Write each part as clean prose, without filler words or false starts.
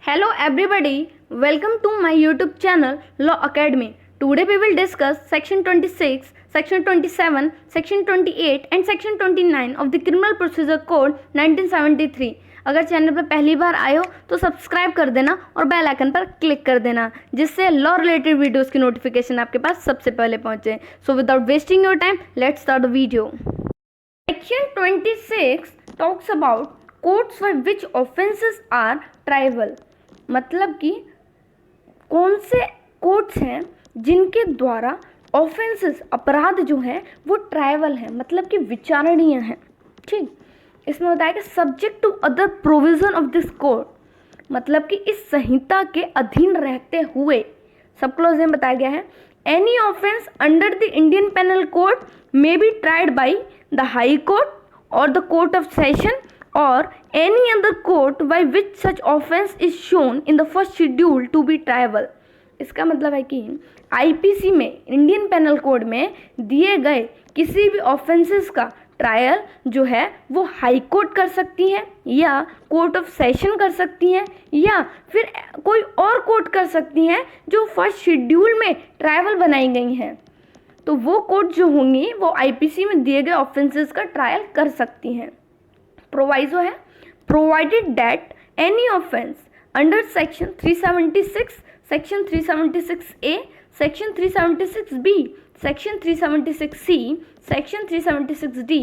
Hello everybody, welcome to my YouTube channel Law Academy. Today we will discuss section 26, section 27, section 28 and section 29 of the Criminal Procedure Code 1973. अगर channel पर पहली बार आए हो तो subscribe कर देना और बेल आइकन पर क्लिक कर देना जिससे लॉ रिलेटेड वीडियोस की नोटिफिकेशन आपके पास सबसे पहले पहुंचे. So without wasting your time let's start the video. Section 26 talks about courts by which offences are triable. मतलब कि कौन से कोर्ट्स हैं जिनके द्वारा ऑफेंसेस अपराध जो हैं वो ट्राइबल हैं, मतलब कि विचारणीय हैं. ठीक, इसमें होता है कि subject to other provision of this code, मतलब कि इस संहिता के अधीन रहते हुए. सब क्लॉज में बताया गया है any offence under the Indian penal code may be tried by the high court और the court of session or any other court by which such offense is shown in the first schedule to be triable. इसका मतलब है कि IPC में, Indian penal code में दिए गए किसी भी ऑफेंसेस का ट्रायल जो है वो हाई कोर्ट कर सकती है या कोर्ट ऑफ सेशन कर सकती हैं या फिर कोई और कोर्ट कर सकती हैं जो फर्स्ट शेड्यूल में ट्रायबल बनाई गई हैं. तो वो कोर्ट जो होंगी वो आईपीसी में दिए गए ऑफेंसेस का ट्रायल कर सकती हैं. प्रोवाइजो है provided that any offence under section 376, section 376A, section 376B, section 376C, section 376D,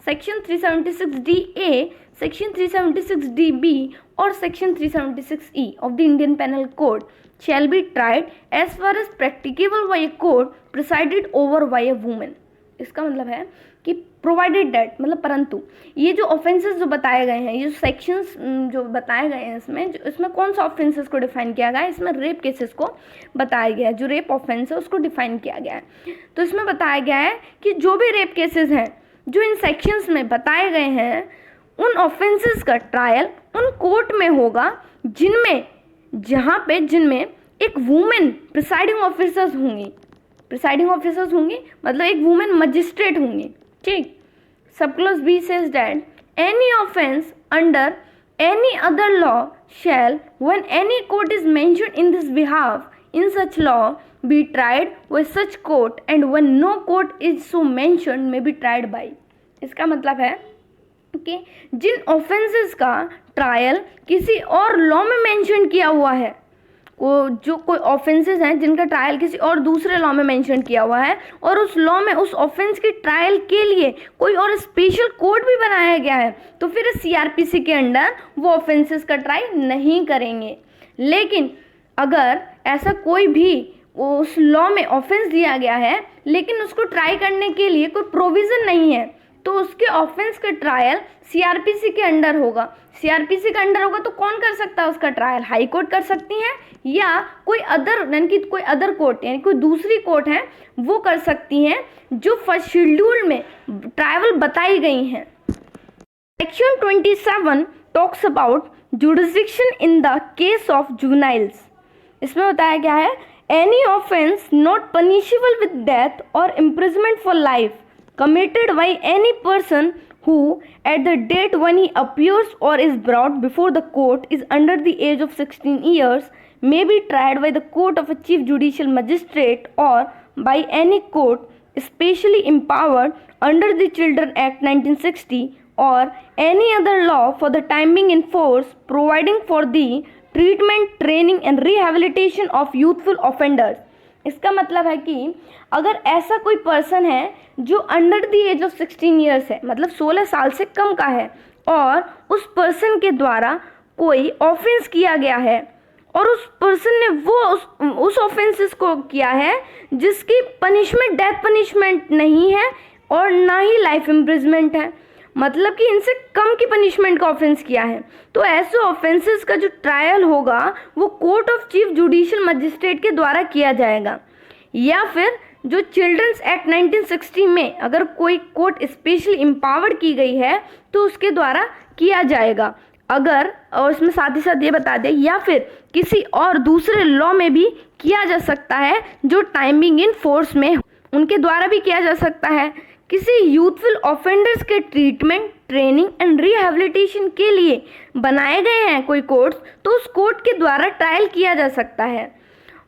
section 376DA, section 376DB और section 376E of the Indian penal code shall be tried as far as practicable by a court presided over by a woman. इसका मतलब है कि provided that मतलब परंतु ये जो offences जो बताए गए हैं, ये जो सेक्शंस जो बताए गए हैं इसमें कौन सा ऑफेंसेस को डिफाइन किया गया है, इसमें रेप केसेस को बताया गया है. जो रेप ऑफेंस है उसको डिफाइन किया गया है. तो इसमें बताया गया है कि जो भी रेप केसेस हैं जो इन सेक्शंस में बताए गए हैं उन ऑफेंसेस का ट्रायल उन कोर्ट में होगा जिनमें एक वुमेन प्रिसाइडिंग ऑफिसर्स होंगी, मतलब एक वुमेन मजिस्ट्रेट होंगी. ठीक, sub clause B says that any offence under any other law shall when any court is mentioned in this behalf in such law be tried with such court and when no court is so mentioned may be tried by. इसका मतलब है कि जिन offences का trial किसी और law में mention किया हुआ है, जो कोई ऑफेंसेस हैं जिनका ट्रायल किसी और दूसरे लॉ में मेंशन किया हुआ है और उस लॉ में उस ऑफेंस के ट्रायल के लिए कोई और स्पेशल कोड भी बनाया गया है, तो फिर सीआरपीसी के अंडर वो ऑफेंसेस का ट्रायल नहीं करेंगे. लेकिन अगर ऐसा कोई भी उस लॉ में ऑफेंस दिया गया है लेकिन उसको ट्राई करने के लिए कोई प्रोविज़न नहीं है तो उसके ऑफेंस का ट्रायल सीआरपीसी के अंडर होगा. सीआरपीसी का अंडर होगा तो कौन कर सकता है उसका ट्रायल? हाई कोर्ट कर सकती हैं या कोई अदर कोर्ट यानी कोई दूसरी कोर्ट है वो कर सकती हैं जो फर्स्ट शेड्यूल में ट्रायबल बताई गई हैं. Section 27 talks about jurisdiction in the case of juveniles. इसमें बताया गया है any offence not punishable with death और imprisonment for life committed by any person who at the date when he appears or is brought before the court is under the age of 16 years may be tried by the court of a chief judicial magistrate or by any court specially empowered under the Children Act 1960 or any other law for the time being in force providing for the treatment, training and rehabilitation of youthful offenders. इसका मतलब है कि अगर ऐसा कोई person है जो under the age of 16 years है, मतलब 16 साल से कम का है और उस पर्सन के द्वारा कोई ऑफेंस किया गया है और उस पर्सन ने उस ऑफेंसेस को किया है जिसकी पनिशमेंट डेथ पनिशमेंट नहीं है और ना ही लाइफ इम्प्रिजमेंट है, मतलब कि इनसे कम की पनिशमेंट का ऑफेंस किया है, तो ऐसे ऑफेंसेस का जो ट्रायल होगा वो court of chief judicial magistrate के द्वारा किया जाएगा. या फिर जो चिल्ड्रंस एक्ट 1960 में अगर कोई कोर्ट स्पेशली एम्पावर्ड की गई है तो उसके द्वारा किया जाएगा. अगर और इसमें साथ ही साथ ये बता दें या फिर किसी और दूसरे लॉ में भी किया जा सकता है जो टाइमिंग इन फोर्स में उनके द्वारा भी किया जा सकता है. किसी यूथफुल ऑफेंडर्स के ट्रीटमेंट, ट्रेनिंग एंड रिहेबिलिटेशन के लिए बनाए गए हैं कोई कोर्ट्स, तो उस कोर्ट के द्वारा ट्रायल किया जा सकता है।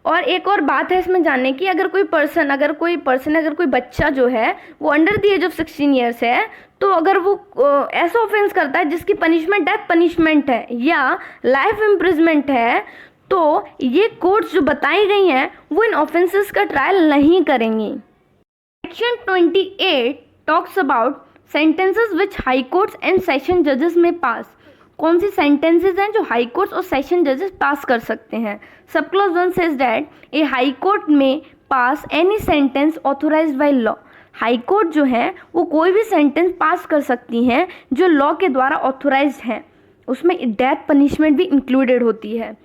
और एक और बात है इसमें जानने की, अगर कोई बच्चा जो है वो under the age of 16 years है, तो अगर वो ऐसा ऑफेंस करता है जिसकी पनिशमेंट डेथ पनिशमेंट है या लाइफ इम्प्रिजमेंट है, तो ये कोर्ट्स जो बताई गई हैं वो इन ऑफेंसेस का ट्रायल नहीं करेंगी। Section 28 talks about sentences which high courts and session जजेस में पास। कौन सी सेंटेंसेस हैं जो हाई कोर्ट्स और सेशन जजेस पास कर सकते हैं। Sub clause 1 says that a high court may pass any sentence authorised by law. High court जो है वो कोई भी सेंटेंस पास कर सकती हैं जो लॉ के द्वारा ऑथोराइज्ड है, उसमें डेथ पनिशमेंट भी इंक्लूडेड होती है।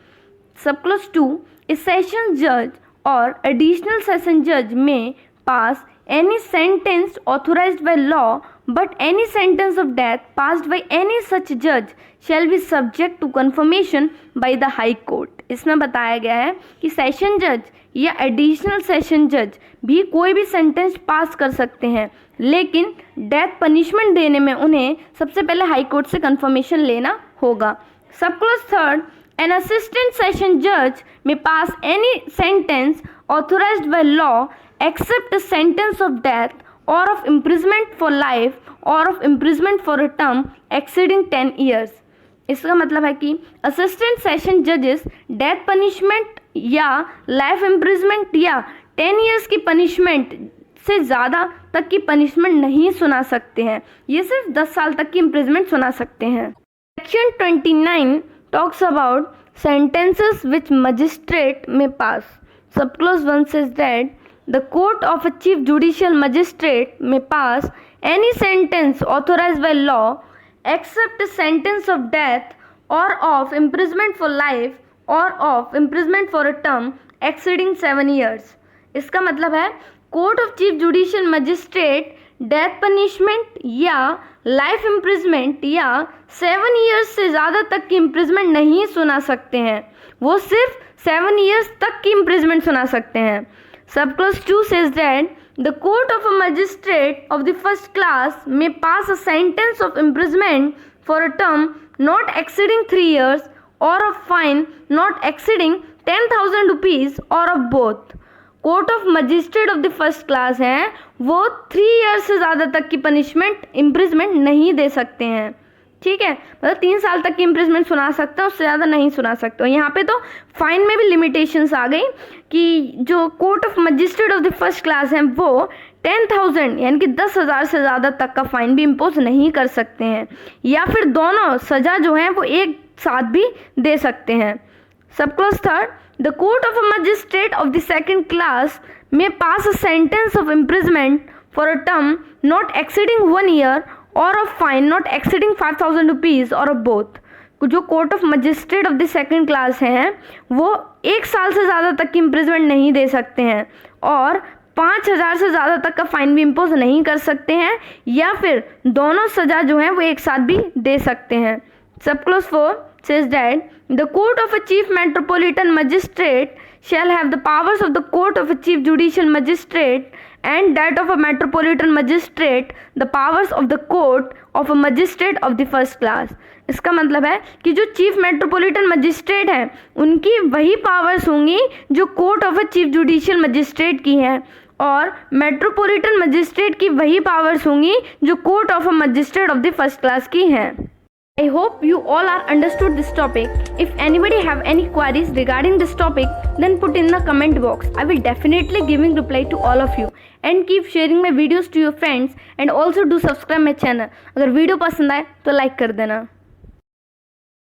सब क्लॉज 2, ए सेशन जज और एडिशनल सेशन जज में पास any sentence authorized by law, but any sentence of death passed by any such judge shall be subject to confirmation by the high court। इसमें बताया गया है कि सेशन जज या एडिशनल सेशन जज भी कोई भी सेंटेंस पास कर सकते हैं, लेकिन डेथ पनिशमेंट देने में उन्हें सबसे पहले हाई कोर्ट से कंफर्मेशन लेना होगा। Sub clause 3, an assistant session judge may pass any sentence authorized by law except a sentence of death or of imprisonment for life or of imprisonment for a term exceeding 10 years। इसका मतलब है कि assistant session जजेस death punishment या life imprisonment या 10 years की punishment से ज़्यादा तक की पनिशमेंट नहीं सुना सकते हैं, ये सिर्फ 10 साल तक की इम्प्रिजमेंट सुना सकते हैं। Section 29 talks about sentences which magistrate may pass. Subclause 1 says that the court of a chief judicial magistrate may pass any sentence authorized by law except a sentence of death or of imprisonment for life or of imprisonment for a term exceeding 7 years। इसका मतलब है court of chief judicial magistrate death punishment या life imprisonment या 7 years से ज़्यादा तक की imprisonment नहीं सुना सकते हैं, वो सिर्फ 7 ईयर्स तक की इम्प्रिजमेंट सुना सकते हैं। Sub clause 2 says that the court of a magistrate of the first class may pass a sentence of imprisonment for a term not exceeding 3 years or of fine not exceeding 10,000 rupees or of both. Court of magistrate of the first class हैं, वो 3 years से ज़्यादा तक की punishment imprisonment नहीं दे सकते हैं, ठीक है, मतलब 3 साल तक की इम्प्रिजमेंट सुना सकते हैं, उससे ज़्यादा नहीं सुना सकते। और यहाँ पे तो फाइन में भी लिमिटेशंस आ गई कि जो court of magistrate of the first class हैं वो 10,000 यानी कि 10,000 से ज़्यादा तक का फाइन भी इम्पोज नहीं कर सकते हैं, या फिर दोनों सज़ा जो हैं वो एक साथ भी दे सकते हैं। Sub clause 3, the court of a magistrate of the second class may pass a sentence of imprisonment for a term not exceeding 1 year or a fine not exceeding 5,000 rupees or of both। जो court of magistrate of the second class हैं वो 1 साल से ज़्यादा तक की imprisonment नहीं दे सकते हैं और 5,000 से ज़्यादा तक का फाइन भी इम्पोज नहीं कर सकते हैं, या फिर दोनों सज़ा जो हैं वो एक साथ भी दे सकते हैं। Sub clause 4 says that the court of a chief metropolitan magistrate shall have the powers of the court of a chief judicial magistrate and that of a metropolitan magistrate the powers of the court of a magistrate of the first class। इसका मतलब है कि जो chief metropolitan magistrate हैं उनकी वही powers होंगी जो court of a chief judicial magistrate की हैं, और मेट्रोपॉलिटन मजिस्ट्रेट की वही पावर्स होंगी जो court of a magistrate of the first class की हैं। I hope you all are understood this topic. If anybody have any queries regarding this topic, then put in the comment box. I will definitely giving reply to all of you. And keep sharing my videos to your friends and also do subscribe my channel. अगर video पसंद आए तो like कर देना।